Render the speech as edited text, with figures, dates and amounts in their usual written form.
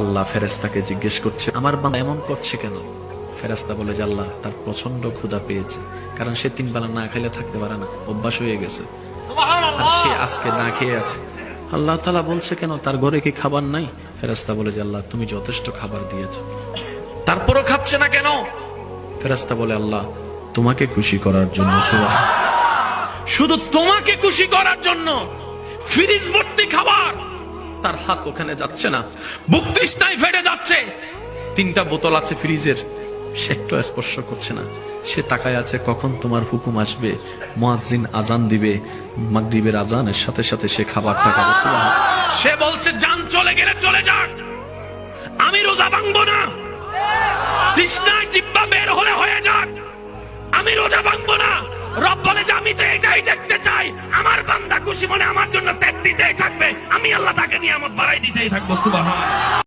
আল্লাহ ফেরেশতাকে জিজ্ঞেস করছে, আমার বান্দা এমন করছে কেন? ফেরেশতা বলে যে আল্লাহ, তার প্রচন্ড ক্ষুধা পেয়েছে, কারণ সে 3 বেলা না খাইলে থাকতে পারে না, অভ্যাস হয়ে গেছে, আর সে আজকে না খেয়ে আছে। আল্লাহ তাআলা বলছে কেন, তার ঘরে কি খাবার নাই? ফেরেশতা বলে যে আল্লাহ, তুমি যথেষ্ট খাবার দিয়েছো, তারপরও খাচ্ছে না কেন? ফেরেশতা বলে আল্লাহ, তোমাকে খুশি করার জন্য। শুধু তোমাকে খুশি করার জন্য ফ্রিজ ভর্তি খাবার, তার হাত ওখানে যাচ্ছে না, বুক তৃষ্ণায় ফেটে যাচ্ছে, 3টা বোতল আছে ফ্রিজের, সে একটু স্পর্শ করছে না, সে তাকায় আছে কখন তোমার হুকুম আসবে, মুয়াজ্জিন আজান দিবে, মাগরিবের আজানের সাথে সাথে সে খাবারটা খাবে। সুবহানাল্লাহ। সে বলছে জান চলে গেলে চলে যাক, আমি রোজা ভাঙবো না, তৃষ্ণায় জিহ্বা বের হলে হয়ে যাক, আমি রোজা ভাঙবো না। রব বলে যে আমি তো এটাই দেখতে চাই, আমার বান্দা খুশি মনে আমার জন্য পেট দিতেই থাকবে, আমি আল্লাহ তাকে নিয়ামত বাড়াই দিতেই থাকবো। সুবহানাল্লাহ।